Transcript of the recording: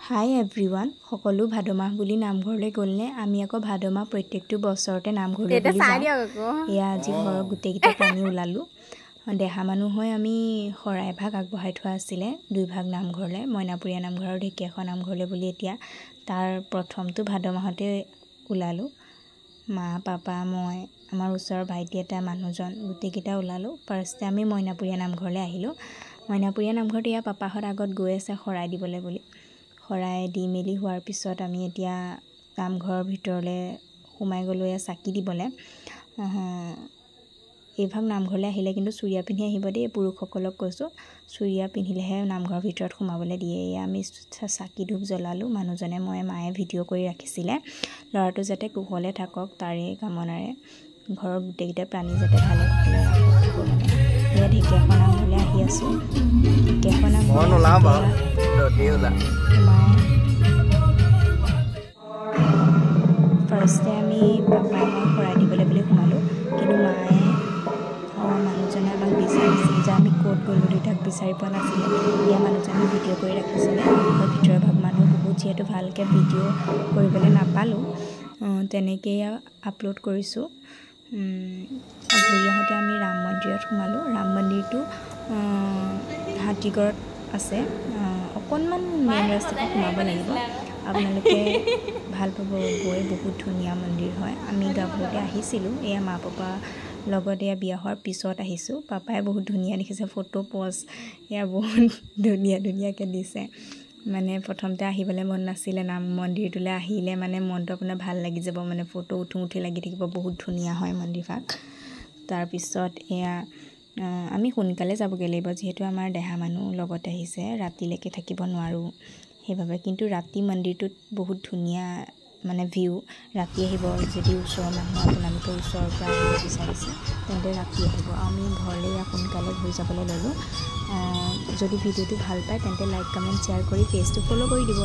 হাই everyone সকলো ভাদমাহ বুলি নামঘৰলৈ গ'লনে আমি আকৌ ভাদমাহ প্ৰত্যেকটো বছৰতে নামঘৰলৈ বুলি যাওঁ এয়া আজি ঘৰৰ গোটেইকেইটা পানী ওলালোঁ দেহা মানুহ হৈ আমি শৰাই ভাগ আগবঢ়াই থোৱা আছিলে দুই ভাগ নামঘৰলৈ মইনাপুৰীয়া নামঘৰ আৰু ঢেকীয়াখোৱা নামঘৰলৈ বুলি এতিয়া তাৰ প্ৰথমটো ভাদমাহতে ওলালোঁ মা পাপা মই আমাৰ ওচৰৰ ভাইটি এটা মানুহজন গোটেইকেইটা ওলালোঁ ফাৰ্ষ্টে আমি মইনাপুৰীয়া নামঘৰলৈ আহিলোঁ মইনাপুৰীয়া নামঘৰত এয়া পাপাহঁত আগত গৈ আছে শৰাই দিবলৈ বুলি শৰাই দি মেলি হোৱাৰ পিছত আমি এতিয়া নামঘৰৰ ভিতৰলৈ সোমাই গ'লোঁ এয়া চাকি দিবলৈ এইভাগ নামঘৰলৈ আহিলে কিন্তু চুৰিয়া পিন্ধি আহিব দেই পুৰুষসকলক কৈছোঁ চুৰিয়া পিন্ধিলেহে নামঘৰৰ ভিতৰত সোমাবলৈ দিয়ে এয়া আমি চাকি ধূপ জ্বলালোঁ মানুহজনে মই মায়ে ভিডিঅ' কৰি ৰাখিছিলে ল'ৰাটো যাতে কুশলে থাকক তাৰে কামনাৰে ঘৰৰ গোটেইকেইটা প্ৰাণী যাতে ভালে কুশলে ৰাখক মানে এয়া ঢেকীয়াখোৱা নামঘৰলৈ আহি আছোঁ ঢেকীয়াখোৱা নামঘৰ ফাৰ্ষ্টে আমি পাপাই মই শৰাই দিবলৈ বুলি সোমালোঁ কিন্তু মায়ে মানুহজনে আমাক বিচাৰিছিল যে আমি ক'ত গ'লোঁ দুইটাক বিচাৰি পোৱা নাছিলে এয়া মানুহজনে ভিডিঅ' কৰি ৰাখিছিলে ভিতৰৰ ভাগ মানুহ বহুত যিহেতু ভালকৈ ভিডিঅ' কৰিবলৈ নাপালোঁ তেনেকৈয়ে আপলোড কৰিছোঁ ঘূৰি আহোঁতে আমি ৰাম মন্দিৰত সোমালোঁ ৰাম মন্দিৰটো হাতীগড়ত আছে অকণমান মেইন ৰাস্তাটো সোমাব লাগিব আপোনালোকে ভাল পাব গৈ বহুত ধুনীয়া মন্দিৰ হয় আমি গাভৰুতে আহিছিলোঁ এয়া মা পাপা লগত এয়া বিয়া হোৱাৰ পিছত আহিছোঁ পাপাই বহুত ধুনীয়া দেখিছে ফটো প'জ এয়া বহুত ধুনীয়াকৈ দিছে মানে প্ৰথমতে আহিবলৈ মন নাছিলে নাম মন্দিৰটোলৈ আহিলে মানে মনটো আপোনাৰ ভাল লাগি যাব মানে ফটো উঠি লাগি থাকিব বহুত ধুনীয়া হয় মন্দিৰভাগ তাৰপিছত এয়া আমি সোনকালে যাবগৈ লাগিব যিহেতু আমাৰ দেহা মানুহ লগত আহিছে ৰাতিলৈকে থাকিব নোৱাৰোঁ সেইবাবে কিন্তু ৰাতি মন্দিৰটোত বহুত ধুনীয়া মানে ভিউ ৰাতি আহিব যদি ওচৰৰ মানুহ আপোনালোকে ওচৰৰ পৰা আহিব বিচাৰিছে তেন্তে ৰাতি আহিব আমি ঘৰলৈ সোনকালে ঘূৰি যাবলৈ ল'লোঁ যদি ভিডিঅ'টো ভাল পায় তেন্তে লাইক কমেণ্ট শ্বেয়াৰ কৰি পেজটো ফ'ল' কৰি দিব